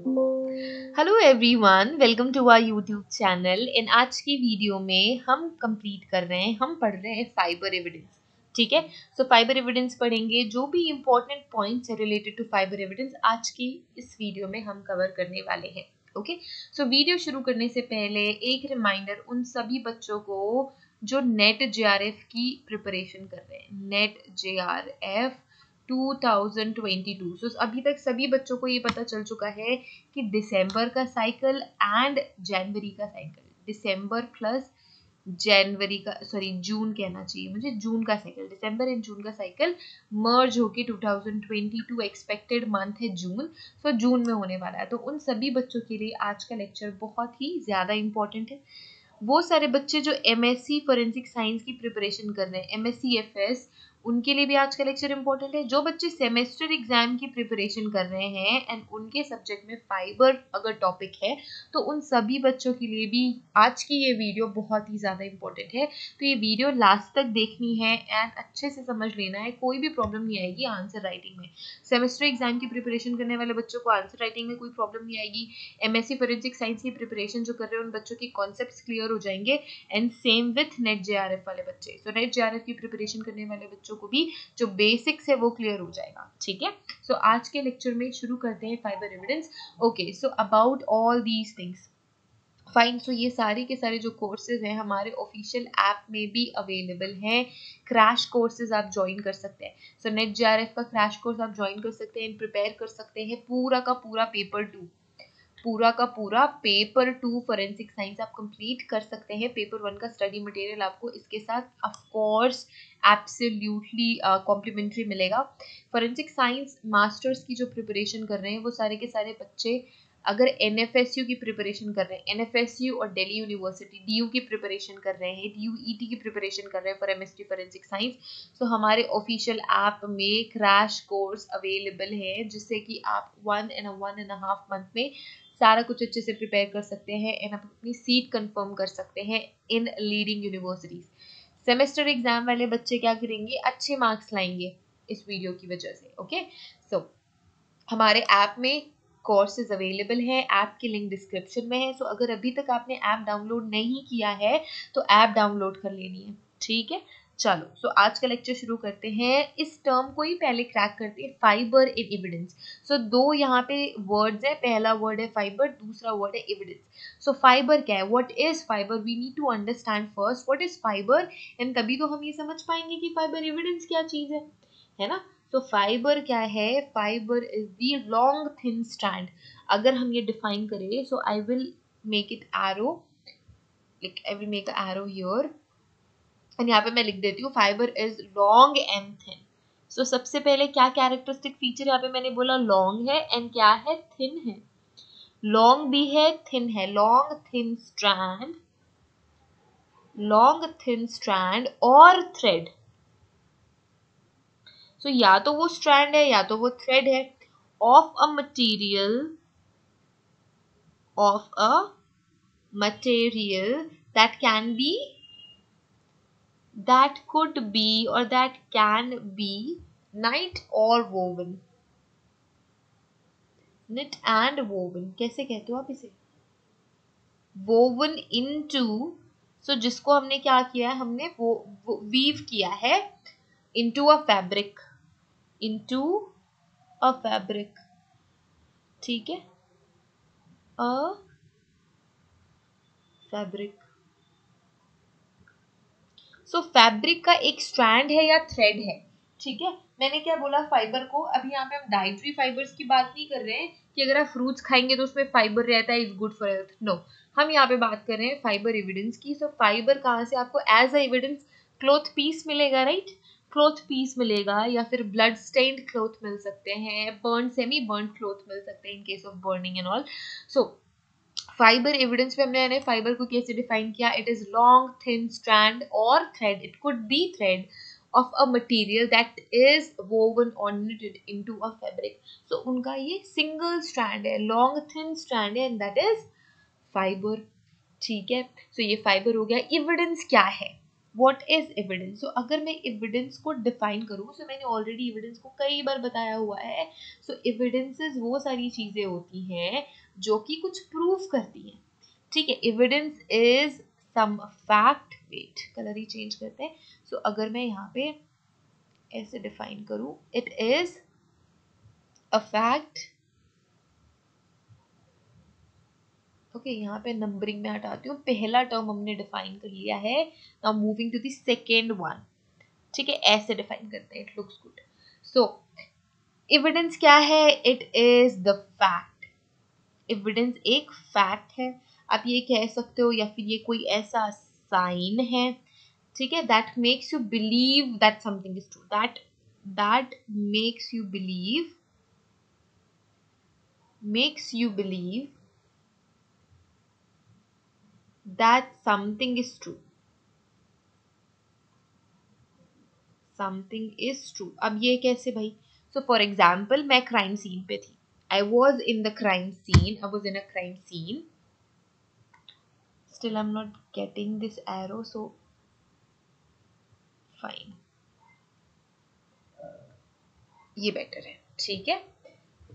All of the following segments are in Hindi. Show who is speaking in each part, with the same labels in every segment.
Speaker 1: Hello everyone, welcome to our YouTube channel. In आज की वीडियो में हम पढ़ रहे हैं फाइबर एविडेंस। ठीक है, सो फाइबर एविडेंस पढ़ेंगे। जो भी इंपॉर्टेंट पॉइंट्स है रिलेटेड टू फाइबर एविडेंस आज की इस वीडियो में हम कवर करने वाले हैं। ओके, सो वीडियो शुरू करने से पहले एक रिमाइंडर उन सभी बच्चों को जो नेट जेआरएफ की प्रिपरेशन कर रहे हैं, नेट जेआरएफ 2022। सो अभी तक सभी बच्चों को ये पता चल चुका है कि दिसंबर का साइकिल एंड जनवरी का साइकिल, दिसंबर प्लस जनवरी का, सॉरी जून कहना चाहिए मुझे, जून का साइकिल, दिसंबर एंड जून का साइकिल मर्ज होके 2022 एक्सपेक्टेड मंथ है जून। सो जून में होने वाला है। तो उन सभी बच्चों के लिए आज का लेक्चर बहुत ही ज़्यादा इंपॉर्टेंट है। वो सारे बच्चे जो एमएससी फोरेंसिक साइंस की प्रिपरेशन कर रहे हैं, एमएससी एफएस, उनके लिए भी आज का लेक्चर इंपॉर्टेंट है। जो बच्चे सेमेस्टर एग्जाम की प्रिपरेशन कर रहे हैं एंड उनके सब्जेक्ट में फाइबर अगर टॉपिक है तो उन सभी बच्चों के लिए भी आज की ये वीडियो बहुत ही ज़्यादा इंपॉर्टेंट है। तो ये वीडियो लास्ट तक देखनी है एंड अच्छे से समझ लेना है, कोई भी प्रॉब्लम नहीं आएगी आंसर राइटिंग में। सेमेस्टर एग्जाम की प्रिपरेशन करने वाले बच्चों को आंसर राइटिंग में कोई प्रॉब्लम नहीं आएगी। एमएससी फोरेंसिक साइंस की प्रिपरेशन जो कर रहे हैं उन बच्चों के कॉन्सेप्ट्स क्लियर हो जाएंगे। And same with net JRF वाले बच्चे, सो नेट जेआरएफ की प्रिपरेशन करने वाले बच्चों को भी जो बेसिक्स है वो क्लियर हो जाएगा। ठीक है, सो आज के लेक्चर में शुरू करते हैं fibre evidence. Okay, so about all these things fine. सो ये सारे के सारे जो कोर्सेज हैं हमारे ऑफिशियल ऐप में भी अवेलेबल हैं। क्रैश कोर्सेज आप ज्वाइन कर सकते हैं। सो नेट जेआरएफ का क्रैश कोर्स आप ज्वाइन कर सकते हैं, प्रिपेयर कर सकते हैं पूरा का पूरा पेपर 2 फोरेंसिक साइंस आप कंप्लीट कर सकते हैं। पेपर 1 का स्टडी मटेरियल आपको इसके साथ ऑफ कोर्स एब्सोल्युटली कॉम्प्लीमेंट्री मिलेगा। फोरेंसिक साइंस मास्टर्स की जो प्रिपरेशन कर रहे हैं वो सारे के सारे बच्चे अगर एनएफएसयू की प्रिपरेशन कर रहे हैं, एनएफएसयू और दिल्ली यूनिवर्सिटी डीयू की प्रिपरेशन कर रहे हैं, डीयूईटी की प्रिपरेशन कर रहे हैं फॉर एमएसटी फोरेंसिक साइंस, तो हमारे ऑफिशियल ऐप में क्रैश कोर्स अवेलेबल है जिससे कि आप 1.5 मंथ में सारा कुछ अच्छे से प्रिपेयर कर सकते हैं एंड आप अपनी सीट कंफर्म कर सकते हैं इन लीडिंग यूनिवर्सिटीज। सेमेस्टर एग्जाम वाले बच्चे क्या करेंगे, अच्छे मार्क्स लाएंगे इस वीडियो की वजह से। ओके, सो हमारे ऐप में कोर्सेज अवेलेबल है, ऐप की लिंक डिस्क्रिप्शन में है। सो अगर अभी तक आपने ऐप डाउनलोड नहीं किया है तो ऐप डाउनलोड कर लेनी है। ठीक है, चलो सो आज का लेक्चर शुरू करते हैं। इस टर्म को ही पहले क्रैक करते हैं, फाइबर इन एविडेंस। सो दो यहाँ पे वर्ड्स है, पहला वर्ड है फाइबर, दूसरा वर्ड है एविडेंस। सो फाइबर क्या है, what is fibre, we need to understand first what is fibre and तभी तो हम ये समझ पाएंगे कि फाइबर एविडेंस क्या चीज है ना। तो फाइबर क्या है, fibre is the long thin strand. अगर हम ये डिफाइन करें, so I will make it arrow, like I will make a arrow here and यहाँ पे मैं लिख देती हूँ fibre is long and thin. So सबसे पहले क्या कैरेक्टरिस्टिक फीचर यहाँ पे मैंने बोला, लॉन्ग है एंड क्या है, थिन है। लॉन्ग भी है, थिन है, लॉन्ग थिन स्ट्रैंड और थ्रेड। सो या तो वो स्ट्रैंड है या तो वो थ्रेड है of a material that can be, that could be or that can be knit or woven, knit and woven, कैसे कहते हो आप इसे, woven into, so जिसको हमने क्या किया है, हमने वो weave किया है into a fabric, into a fabric। ठीक है, a fabric। सो फैब्रिक का एक स्ट्रैंड है या थ्रेड है। ठीक है, मैंने क्या बोला फाइबर को, अभी यहाँ पे हम डाइटरी फाइबर्स की बात नहीं कर रहे हैं कि अगर आप फ्रूट्स खाएंगे तो उसमें फाइबर रहता है, is good for health. No, हम यहाँ पे बात कर रहे हैं फाइबर एविडेंस की। सो फाइबर कहाँ से आपको as a evidence, cloth piece मिलेगा, राइट, क्लॉथ पीस मिलेगा या फिर ब्लड स्टेन्ड क्लॉथ मिल सकते हैं, बर्न सेमी बर्न क्लॉथ मिल सकते हैं in case of burning and all. So fibre evidence में हमने फाइबर को कैसे डिफाइन किया, it is long thin strand और thread, it could be thread of a material that is woven or knitted into a fabric। so उनका ये सिंगल स्ट्रैंड है, लॉन्ग थिन स्ट्रैंड है एंड दैट इज फाइबर। ठीक है, सो ये फाइबर हो गया। एविडेंस क्या है, व्हाट इज एविडेंस? सो अगर मैं एविडेंस को डिफाइन करूँ, सो मैंने ऑलरेडी एविडेंस को कई बार बताया हुआ है। सो एविडेंसेस वो सारी चीजें होती हैं जो कि कुछ प्रूव करती हैं, ठीक है। Evidence is some fact, wait colour ही चेंज करते हैं। सो अगर मैं यहाँ पे ऐसे डिफाइन करूँ, it is a fact, okay यहाँ पे नंबरिंग में हटाती हूँ, पहला टर्म हमने डिफाइन कर लिया है। Now moving to the second one, ठीक है, ऐसे डिफाइन करते हैं, it looks good. So evidence क्या है? It is the fact. Evidence एक फैक्ट है, आप ये कह सकते हो, या फिर ये कोई ऐसा साइन है, ठीक है, that makes you believe that something is true, that makes you believe that something is true, something is true. अब ये कैसे भाई? सो फॉर एग्जाम्पल मैं क्राइम सीन पे थी, I was in the crime scene, I was in a crime scene, still I am not getting this arrow, so fine, ये बेटर है, ठीक है,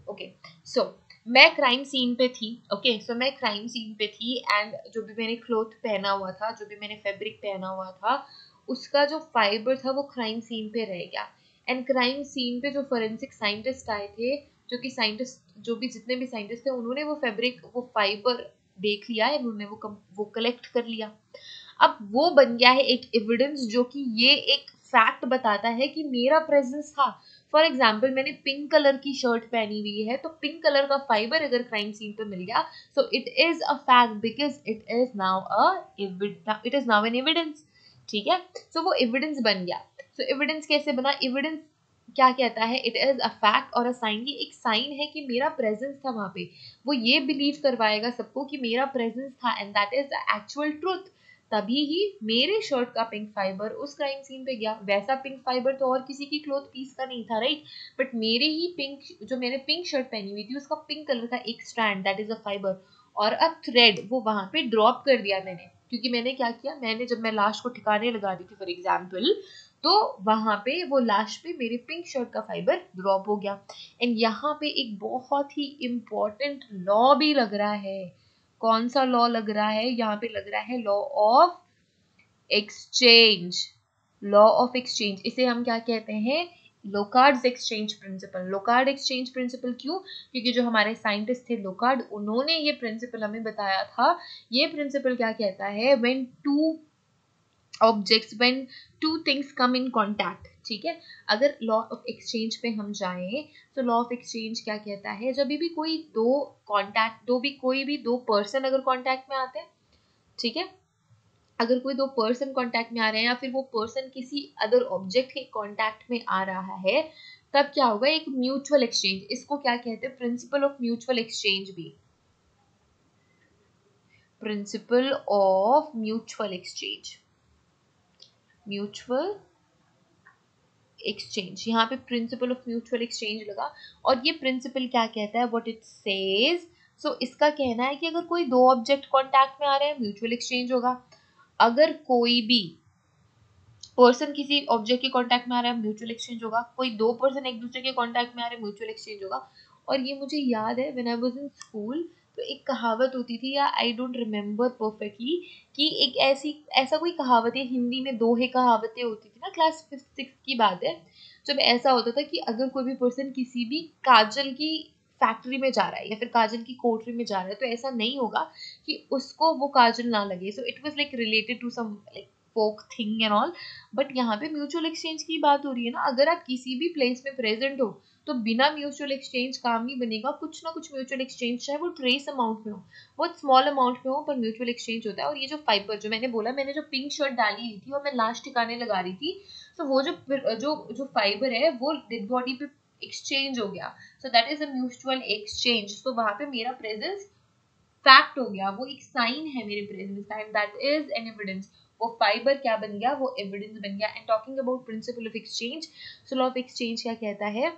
Speaker 1: ओके। सो मैं क्राइम सीन पे थी, ओके, सो मैं क्राइम सीन पे थी एंड जो भी मैंने क्लोथ पहना हुआ था, जो भी मैंने फैब्रिक पहना हुआ था, उसका जो फाइबर था वो क्राइम सीन पे रह गया। एंड क्राइम सीन पे जो फोरेंसिक साइंटिस्ट आए थे, जो कि साइंटिस्ट, जो भी जितने भी साइंटिस्ट थे, उन्होंने वो फैब्रिक, वो फाइबर देख लिया है, उन्होंने वो कलेक्ट कर लिया। अब वो बन गया है एक एविडेंस, जो कि ये एक फैक्ट बताता है कि मेरा प्रेजेंस था। फॉर एग्जाम्पल मैंने पिंक कलर की शर्ट पहनी हुई है, तो पिंक कलर का फाइबर अगर क्राइम सीन पे मिल गया, सो it is a fact because it is now an evidence, ठीक है। सो वो एविडेंस बन गया। सो एविडेंस कैसे बना? एविडेंस क्या कहता है? इट इज अ फैक्ट और अ साइन, ये एक साइन है कि मेरा प्रेजेंस था वहां पे, वो ये बिलीव करवाएगा सबको कि मेरा प्रेजेंस था and that is the actual truth. तभी ही मेरे शर्ट का पिंक फाइबर उस क्राइम सीन पे गया। वैसा पिंक फाइबर तो और किसी की क्लोथ पीस का नहीं था, राइट, बट मेरे ही पिंक, जो मैंने पिंक शर्ट पहनी हुई थी, उसका पिंक कलर का एक strand, that is a fibre और अ थ्रेड, वो वहां पे ड्रॉप कर दिया मैंने। क्योंकि मैंने क्या किया, मैंने जब मैं लाश को ठिकाने लगा रही थी फॉर एग्जाम्पल, तो वहां पे वो लाश पे मेरे पिंक शर्ट का फाइबर ड्रॉप हो गया। एंड यहाँ पे एक बहुत ही इंपॉर्टेंट लॉ भी लग रहा है। कौन सा लॉ लग रहा है? यहाँ पे लग रहा है law of exchange. Law of exchange, इसे हम क्या कहते हैं? Locard's exchange principle. Locard exchange principle क्यों? क्योंकि जो हमारे साइंटिस्ट थे लोकार्ड, उन्होंने ये प्रिंसिपल हमें बताया था। ये प्रिंसिपल क्या कहता है? When two objects, when two things come in contact, ठीक है। अगर लॉ ऑफ एक्सचेंज पे हम जाएं, तो लॉ ऑफ एक्सचेंज क्या कहता है? जब भी कोई कोई भी दो पर्सन अगर कॉन्टैक्ट में आते हैं, ठीक है, अगर कोई दो पर्सन कांटेक्ट में आ रहे हैं या फिर वो पर्सन किसी अदर ऑब्जेक्ट के कांटेक्ट में आ रहा है, तब क्या होगा? एक म्यूचुअल एक्सचेंज। इसको क्या कहते हैं? प्रिंसिपल ऑफ म्यूचुअल एक्सचेंज भी, principle of mutual exchange, mutual exchange, यहाँ पे प्रिंसिपल ऑफ म्यूचुअल एक्सचेंज लगा। और ये प्रिंसिपल क्या कहता है? व्हाट इट सेज, सो इसका कहना है कि अगर कोई दो ऑब्जेक्ट कांटेक्ट में आ रहे हैं, म्यूचुअल एक्सचेंज होगा। अगर कोई भी पर्सन किसी ऑब्जेक्ट के कांटेक्ट में आ रहा है, म्यूचुअल एक्सचेंज होगा। कोई दो पर्सन एक दूसरे के कांटेक्ट में आ रहे हैं, म्यूचुअल एक्सचेंज होगा। और ये मुझे याद है when I was in school, तो एक कहावत होती थी, या आई डोंट रिमेम्बर परफेक्टली, कि एक ऐसा कोई कहावत है, हिंदी में दोहे कहावतें होती थी ना, क्लास 5th-6th की बात है, जब ऐसा होता था कि अगर कोई भी पर्सन किसी भी काजल की फैक्ट्री में जा रहा है या फिर काजल की कोठरी में जा रहा है, तो ऐसा नहीं होगा कि उसको वो काजल ना लगे। So it was like related to some like folk thing and all. But यहाँ पे म्यूचुअल एक्सचेंज की बात हो रही है ना। अगर आप किसी भी प्लेस में प्रेजेंट हो, तो बिना म्यूचुअल एक्सचेंज काम नहीं बनेगा। कुछ ना कुछ म्यूचुअल एक्सचेंज, चाहे वो ट्रेस अमाउंट में हो, बहुत स्मॉल अमाउंट में हो, पर म्यूचुअल एक्सचेंज होता है। और ये जो फाइबर, जो मैंने बोला, मैंने जो पिंक शर्ट डाली हुई थी और मैं लास्ट ठिकाने लगा रही थी, तो वो जो फाइबर है वो डेड बॉडी पे एक्सचेंज हो गया। So that is a mutual exchange. तो वहां पे मेरा प्रेजेंस फैक्ट हो गया, वो एक साइन है मेरे प्रेजेंस का, and that is an evidence. वो फाइबर क्या बन गया? वो एविडेंस बन गया। And talking about principle of exchange, so law of exchange क्या कहता है?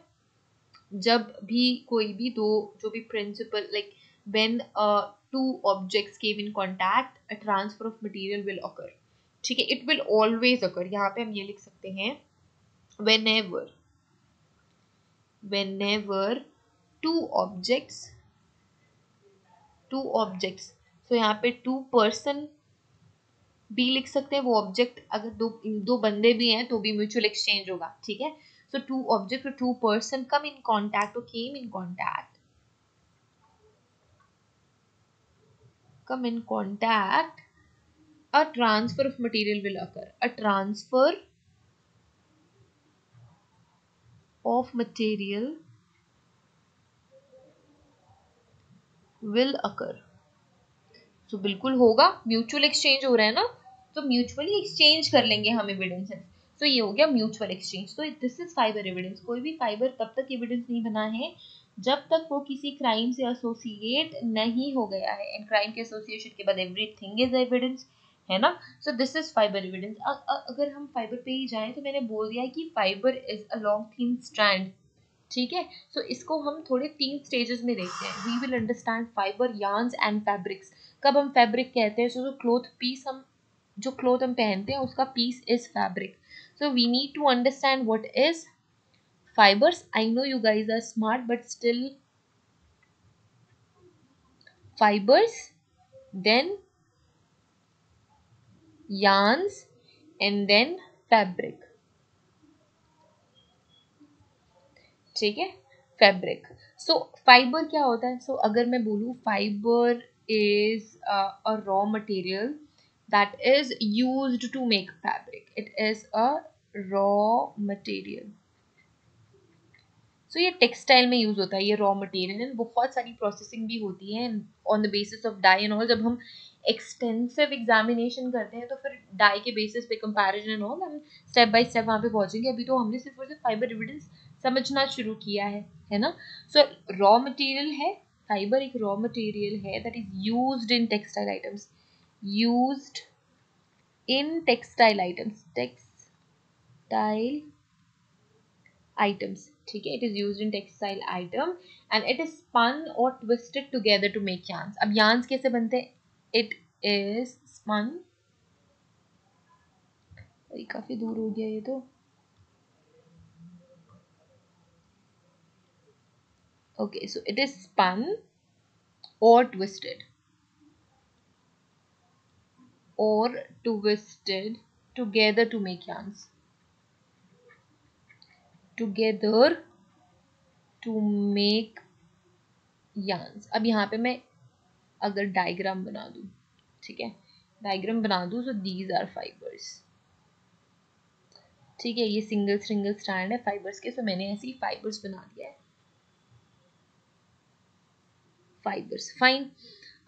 Speaker 1: जब भी कोई भी दो, जो भी principle, like when two objects came in contact, a transfer of material will occur, ठीक है, इट विल ऑलवेज अकर, यहाँ पे हम ये लिख सकते हैं whenever two objects so यहाँ पे two person भी लिख सकते हैं, वो ऑब्जेक्ट अगर दो बंदे भी हैं तो भी म्यूचुअल एक्सचेंज होगा, ठीक है। So two object two person come in contact और came in contact, a transfer of material will occur. A transfer of material will occur. So बिल्कुल होगा, म्यूचुअल एक्सचेंज हो रहा है ना, तो म्यूचुअली एक्सचेंज कर लेंगे हम एविडेंसेस। तो ये हो गया म्यूचुअल एक्सचेंज। तो दिस इज फाइबर एविडेंस। कोई भी फाइबर तब तक एविडेंस नहीं बना है जब तक वो किसी क्राइम से एसोसिएट नहीं हो गया है, एंड क्राइम के एसोसिएशन के बाद एवरीथिंग इज एविडेंस, है ना। सो दिस इज फाइबर एविडेंस। अगर हम फाइबर पे ही जाएं तो मैंने बोल दिया है कि fibre is a long thin strand, ठीक है। सो इसको हम थोड़े 3 स्टेजेस में देखते हैं। We will understand fibre, yarns and fabrics. कब हम फैब्रिक कहते हैं, सो जो क्लोथ हम पहनते हैं उसका piece is fabric. So we need to understand what is fibers. I know you guys are smart, but still fibers, then yarns, and then fabric, ठीक है। फैब्रिक। सो फाइबर क्या होता है, अगर मैं बोलूँ fibre is a raw material that is used to make fabric, it is a raw material. So ये टेक्सटाइल में यूज होता है, ये रॉ मटेरियल, एंड बहुत सारी प्रोसेसिंग भी होती है on the basis of dye and all. जब हम एक्सटेंसिव एग्जामिनेशन करते हैं तो फिर डाई के बेसिस पे कंपैरिजन एंड ऑल हम स्टेप बाय स्टेप वहाँ पे पहुंचेंगे। अभी तो हमने सिर्फ और सिर्फ फाइबर एविडेंस समझना शुरू किया है ना। सो रॉ मटेरियल है, फाइबर एक रॉ मटेरियल है that is used in textile items, used in textile items, textile items, ठीक है। It is used in textile item and it is spun और twisted together to make yarns। अब yarns कैसे बनते हैं, इट इज स्पन, काफी दूर हो गया ये तो, okay. So it is spun और twisted together to make yarns, together to make yarns। अब यहाँ पे मैं अगर डायग्राम बना दूँ, ठीक है, डायग्राम बना दूँ, सो दीज आर फाइबर्स, ठीक है। ये सिंगल स्ट्रैंड है फाइबर्स के, सो मैंने ऐसे ही फाइबर्स बना दिया है, फाइबर्स, फाइन।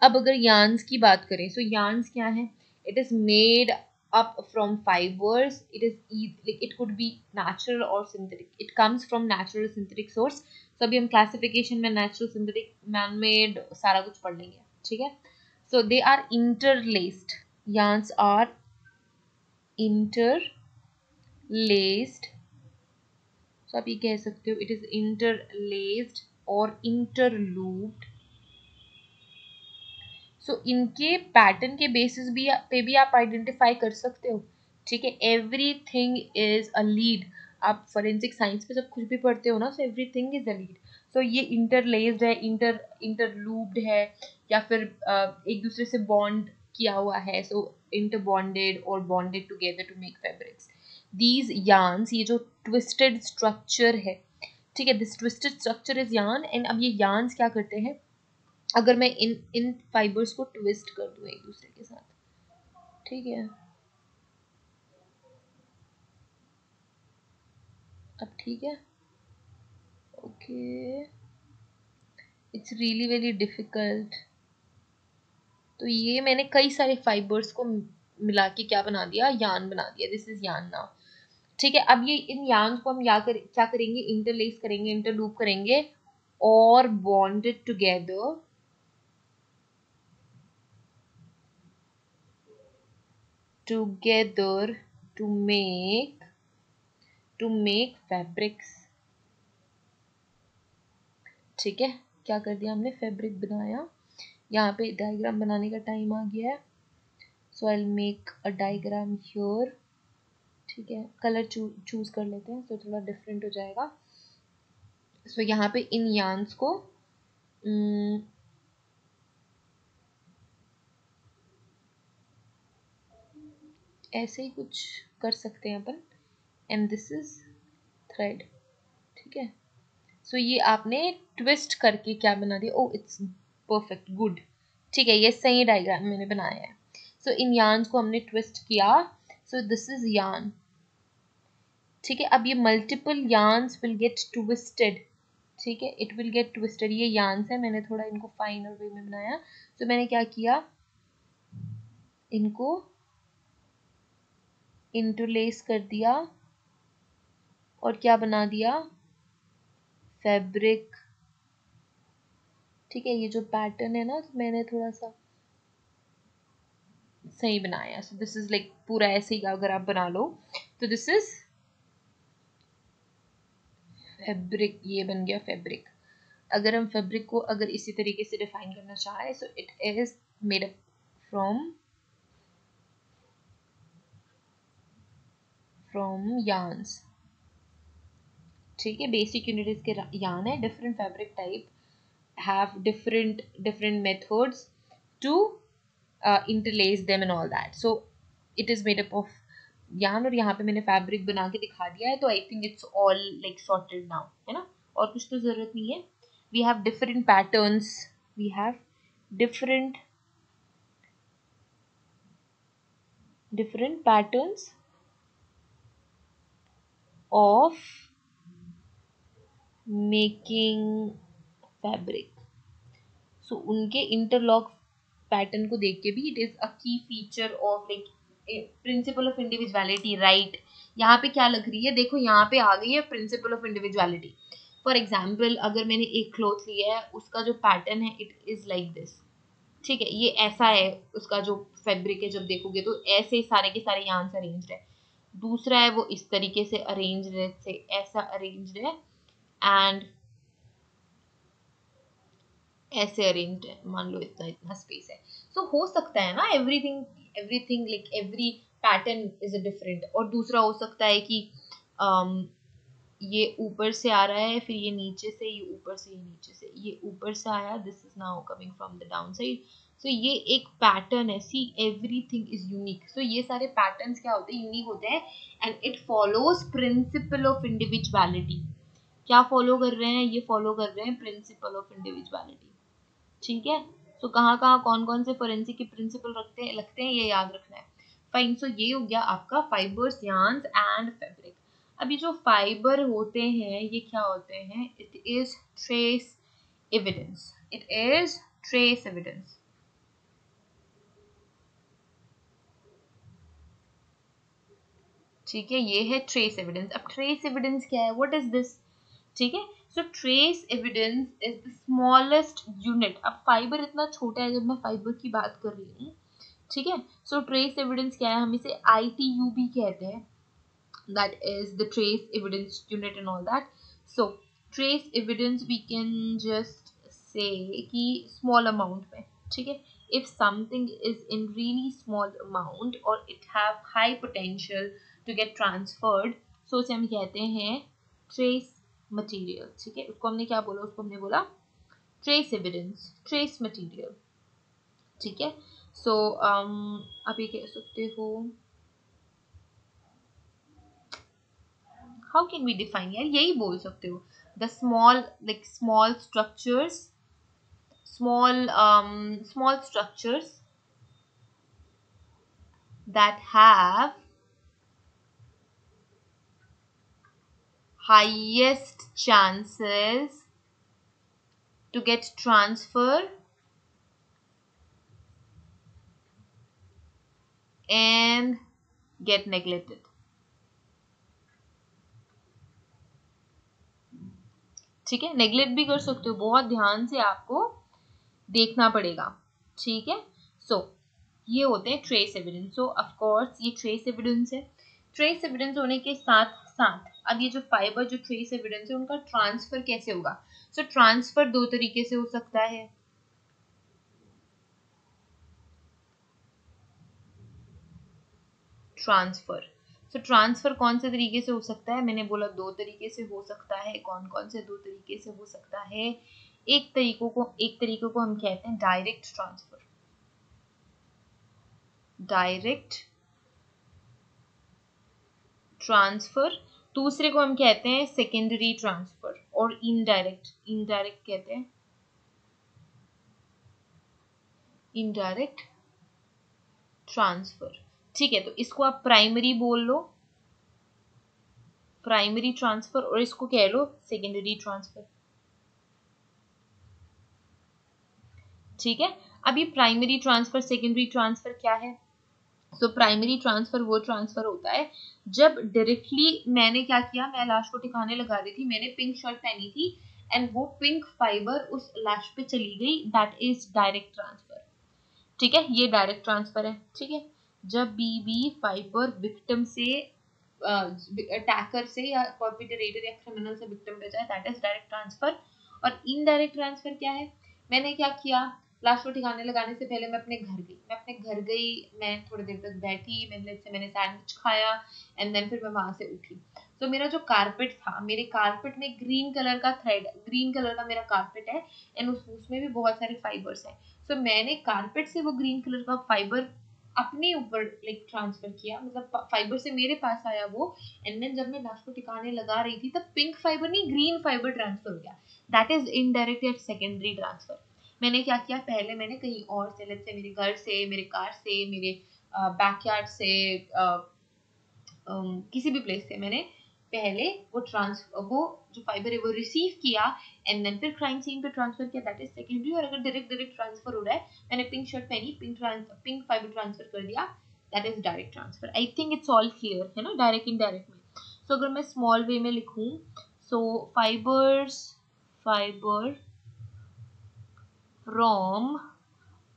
Speaker 1: अब अगर yarns की बात करें, सो yarns क्या है, it is made up from fibers, it could be natural or synthetic, it comes from natural or synthetic source। so अभी हम क्लासिफिकेशन में नेचुरल, सिंथेटिक, मैन मेड सारा कुछ पढ़ लेंगे, ठीक है। so they are interlaced, yarns are interlaced, so आप ये कह सकते हो it is interlaced और interlooped। सो इनके पैटर्न के बेसिस भी आप आइडेंटिफाई कर सकते हो, ठीक है। एवरीथिंग इज अ लीड, आप फॉरेंसिक साइंस में जब कुछ भी पढ़ते हो ना, so everything is a lead. So ये इंटरलेस्ड है, इंटरलूप्ड है, या फिर एक दूसरे से बॉन्ड किया हुआ है, सो इंटरबॉन्डेड और bonded together to make fabrics. These yarns, ये जो ट्विस्टेड स्ट्रक्चर है, ठीक है, this twisted structure is yarn। एंड अब ये yarns क्या करते हैं, अगर मैं इन फाइबर्स को ट्विस्ट कर दूं एक दूसरे के साथ, ठीक है, अब ठीक है, okay, it's really very difficult. तो ये मैंने कई सारे फाइबर्स को मिला के क्या बना दिया, यान बना दिया, दिस इज यान नाउ, ठीक है। अब ये इन यान को हम क्या करेंगे, इंटरलेस करेंगे, इंटरलूप करेंगे और bonded together to make fabrics, ठीक है। क्या कर दिया हमने, फैब्रिक बनाया। यहाँ पे डायग्राम बनाने का टाइम आ गया है। So I make a diagram here, ठीक है। कलर चूज कर लेते हैं तो थोड़ा डिफरेंट हो जाएगा। सो यहाँ पे इन यार्न्स को ऐसे ही कुछ कर सकते हैं अपन, एंड दिस इज थ्रेड, ठीक है। सो ये आपने ट्विस्ट करके क्या बना दिया, ओ इट्स परफेक्ट, गुड, ठीक है, ये सही डायग्राम मैंने बनाया है। सो इन यार्न्स को हमने ट्विस्ट किया, सो दिस इज यार्न, ठीक है। अब ये multiple yarns will get twisted, ठीक है, इट विल गेट ट्विस्टेड। ये यार्न्स है, मैंने थोड़ा इनको फाइनर वे में बनाया। सो मैंने क्या किया, इनको इंटरलेस कर दिया और क्या बना दिया, फैब्रिक, ठीक है। ये जो पैटर्न है ना, तो मैंने थोड़ा सा सही बनाया। सो दिस इज लाइक पूरा ऐसे ही अगर आप बना लो तो दिस इज फैब्रिक, ये बन गया फैब्रिक। अगर हम फैब्रिक को अगर इसी तरीके से डिफाइन करना चाहें, सो it is made up from yarns, ठीक है। बेसिक यूनिट इसके यार्न है, different fabric type have different methods to interlace them and all that. So it is made up of yarn, और यहाँ पे मैंने फैब्रिक बना के दिखा दिया है, तो I think it's all like sorted now, है ना, और कुछ तो जरूरत नहीं है। We have different patterns, we have different patterns of making fabric. So उनके इंटरलॉक पैटर्न को देख के भी इट इज अ की feature of like principal of individuality, right. यहाँ पे क्या लग रही है, देखो यहाँ पे आ गई है principal of individuality. For example अगर मैंने एक क्लॉथ लिया है, उसका जो पैटर्न है इट इज लाइक दिस, ठीक है, ये ऐसा है, उसका जो फैब्रिक है जब देखोगे तो ऐसे सारे के सारे यहाँ से अरेंज्ड है। दूसरा है वो इस तरीके से अरेंज्ड है, से ऐसा अरेंज्ड है, एंड ऐसे अरेंज्ड है, मान लो इतना इतना स्पेस है। सो हो सकता है ना, everything like every pattern is a different. और दूसरा हो सकता है कि ये ऊपर से आ रहा है, फिर ये नीचे से, ये ऊपर से, ये नीचे से, ये ऊपर से आया, this is now coming from the down side. So ये एक पैटर्न है, see everything is unique. So ये सारे पैटर्न्स क्या होते हैं, यूनिक होते हैं, and it follows principle of individuality. क्या फॉलो कर रहे हैं, ये फॉलो कर रहे हैं प्रिंसिपल ऑफ इंडिविजुअलिटी, ठीक है। सो कहाँ कहाँ कौन कौन से फोरेंसिक के प्रिंसिपल लगते हैं, ये याद रखना है। फाइन, सो ये हो गया आपका फाइबर्स, यार्न्स एंड फैब्रिक। अभी जो फाइबर होते हैं ये क्या होते हैं, it is trace evidence, it is trace evidence, ठीक है, ये है ट्रेस एविडेंस। अब ट्रेस एविडेंस क्या है, व्हाट इज दिस, ठीक है। So trace evidence is the smallest unit. अब फाइबर इतना छोटा है, जब मैं फाइबर की बात कर रही हूँ, ठीक है। सो ट्रेस एविडेंस क्या है, हम इसे ITU भी कहते हैं, that is the trace evidence unit and all that. So trace evidence we can just say कि small amount में, ठीक है, if something is in really small amount or it have high potential to get transferred, so उसे हम कहते हैं trace material, ठीक है। उसको हमने क्या बोला, उसको हमने बोला trace evidence, trace material, ठीक है। सो आप ये कह सकते हो, how can we define, यार यही बोल सकते हो, the small like small structures that have highest chances to get transfer and get neglected, ठीक है। नेग्लेक्ट भी कर सकते हो, बहुत ध्यान से आपको देखना पड़ेगा, ठीक है। सो ये होते हैं trace evidence. So of course ये ट्रेस एविडेंस है। ट्रेस एविडेंस होने के साथ साथ अब ये जो फाइबर जो ट्रेस एविडेंस है उनका ट्रांसफर कैसे होगा। सो ट्रांसफर दो तरीके से हो सकता है, ट्रांसफर। सो ट्रांसफर कौन से तरीके से हो सकता है? मैंने बोला दो तरीके से हो सकता है। कौन कौन से दो तरीके से हो सकता है? एक तरीकों को हम कहते हैं डायरेक्ट ट्रांसफर, डायरेक्ट ट्रांसफर। दूसरे को हम कहते हैं सेकेंडरी ट्रांसफर, और इनडायरेक्ट कहते हैं इनडायरेक्ट ट्रांसफर। ठीक है, तो इसको आप प्राइमरी बोल लो, प्राइमरी ट्रांसफर, और इसको कह लो सेकेंडरी ट्रांसफर। ठीक है, अब ये प्राइमरी ट्रांसफर सेकेंडरी ट्रांसफर क्या है? सो प्राइमरी ट्रांसफर वो ट्रांसफर होता है जब डायरेक्टली मैंने क्या किया, मैं लाश को ठिकाने लगा रही थी, मैंने पिंक शर्ट पहनी थी एंड वो पिंक फाइबर उस लाश पे चली गई, दैट इज डायरेक्ट ट्रांसफर। ठीक है, ये डायरेक्ट ट्रांसफर है। ठीक है, जब बीबी फाइबर विक्टिम से अटैकर से या परपिट्रेटर या क्रिमिनल से विक्टिम पे जाए, दैट इज डायरेक्ट ट्रांसफर। और इनडायरेक्ट ट्रांसफर क्या है? मैंने क्या किया, लाश को ठिकाने लगाने से पहले मैं अपने घर गई, मैं थोड़ी देर तक बैठी, मैंने सैंडविच खाया एंड देन फिर मैं वहां से उठी। तो मेरा जो कारपेट था, मेरे कारपेट में ग्रीन कलर का थ्रेड, ग्रीन कलर का मेरा कारपेट है एंड उसमें भी बहुत सारे फाइबर्स हैं। सो मैंने कारपेट से वो ग्रीन कलर का फाइबर अपने ऊपर लाइक ट्रांसफर किया, मतलब फाइबर से मेरे पास आया वो, एंड देन जब मैं लाश को टिकाने लगा रही थी तब पिंक फाइबर नहीं ग्रीन फाइबर ट्रांसफर हो गया, दैट इज इनडायरेक्ट या सेकेंडरी ट्रांसफर। मैंने क्या किया, पहले मैंने कहीं और से, लेट्स से मेरे घर से, मेरे कार से, मेरे बैकयार्ड से, किसी भी प्लेस से मैंने पहले वो जो फाइबर है वो रिसीव किया एंड देन फिर क्राइम सीन पे ट्रांसफर किया, दैट इज सेकेंडरी। और अगर डायरेक्ट ट्रांसफर हो रहा है, मैंने पिंक शर्ट पहनी, पिंक फाइबर ट्रांसफर कर दिया, that is direct transfer. I think it's all clear है ना, डायरेक्ट इनडायरेक्ट में। सो अगर मैं स्मॉल वे में लिखूं, so fibre from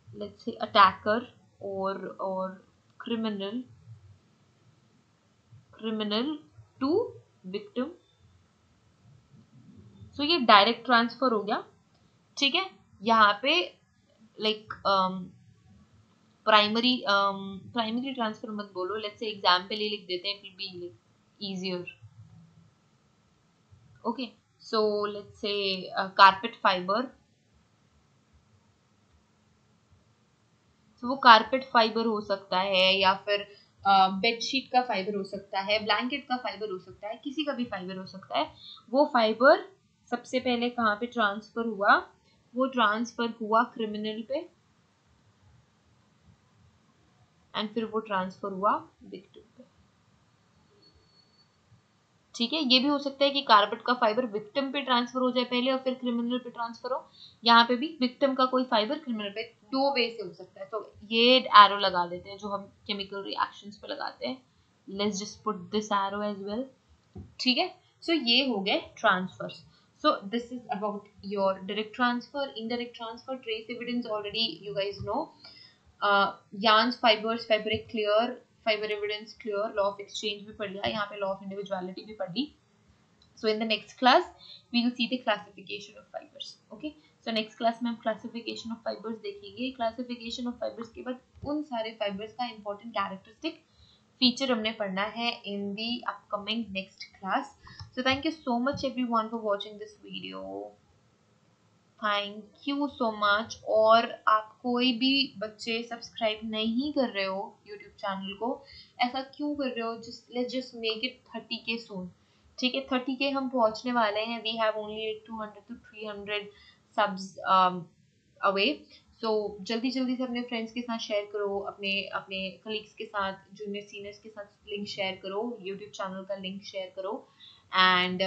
Speaker 1: let's say attacker और criminal टू विक्टिम। सो ये डायरेक्ट ट्रांसफर हो गया। ठीक है, यहाँ पे लाइक प्राइमरी ट्रांसफर मत बोलो, लेट्स से एग्जाम्पल ही लिख देते हैं, it will be like easier. Okay, so let's say carpet fibre, तो वो कारपेट फाइबर हो सकता है या फिर बेडशीट का फाइबर हो सकता है, ब्लैंकेट का फाइबर हो सकता है, किसी का भी फाइबर हो सकता है। वो फाइबर सबसे पहले कहाँ पे ट्रांसफर हुआ? वो ट्रांसफर हुआ क्रिमिनल पे एंड फिर वो ट्रांसफर हुआ विक्टिम पे। ठीक है, ये भी हो सकता है कि कारपेट का फाइबर विक्टिम पे ट्रांसफर हो जाए पहले और फिर क्रिमिनल पे ट्रांसफर हो। यहाँ पे भी विक्टिम का कोई फाइबर क्रिमिनल पे, दो वे से हो सकता है। तो ये एरो लगा देते हैं जो हम केमिकल रिएक्शंस पे लगाते हैं, let's just put this arrow as well. ठीक है, सो ये हो गए transfers. So this is about your direct transfer, indirect transfer, trace evidence already you guys know, yarns fibers fabric clear, fiber evidence clear, law of exchange भी पढ़ लिया, यहाँ पे law of individuality भी पढ़ ली। So in the next class we will see the classification of fibers. Okay, so next class में हम classification of fibers देखेंगे। classification of fibers के बाद उन सारे fibers का important characteristic feature हमने पढ़ना है in the upcoming next class. So thank you so much everyone for watching this video. Thank you so much. और आप कोई भी बच्चे सब्सक्राइब नहीं कर रहे हो यूट्यूब चैनल को, ऐसा क्यों कर रहे हो? Let's just make it 30K soon. ठीक है, 30K हम पहुंचने वाले हैं, we have only 200 to 300 subs away. So जल्दी जल्दी से अपने फ्रेंड्स के साथ शेयर करो, अपने अपने कलीग्स के साथ, जूनियर सीनियर्स के साथ लिंक शेयर करो, यूट्यूब चैनल का लिंक शेयर करो and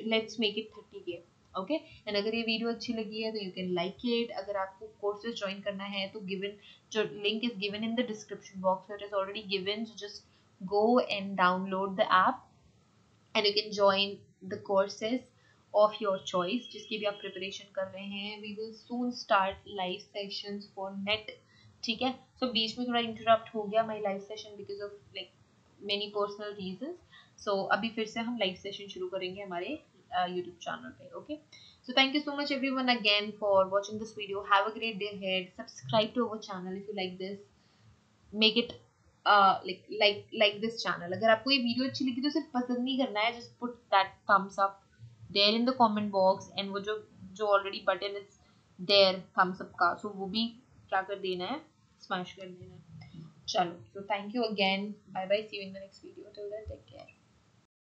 Speaker 1: let's make it 30K। Okay, and अगर ये वीडियो अच्छी लगी है तो यू कैन लाइक इट। अगर आपको कोर्सेज ज्वाइन करना है तो गिवन जो link is given in the description box, it is already given, so just go and download the app and you can join the courses of your choice जिसकी भी आप प्रिपरेशन कर रहे हैं। We will soon start live sessions for NET. ठीक है, सो बीच में थोड़ा इंटरप्ट हो गया my live session because of like many personal reasons. So अभी फिर से हम लाइव सेशन शुरू करेंगे हमारे YouTube channel पे। Okay, so thank you so much everyone again for watching this video. Have a great day ahead. Subscribe to our channel if you like this. Make it like this channel. अगर आपको ये वीडियो अच्छी लगी तो सिर्फ पसंद नहीं करना है, just put that thumbs up there in the comment box, and वो जो already button is there thumbs up का, so वो भी क्या कर देना है, स्मैश कर देना है. चलो, so thank you again, bye bye, see you in the next video, till then take care.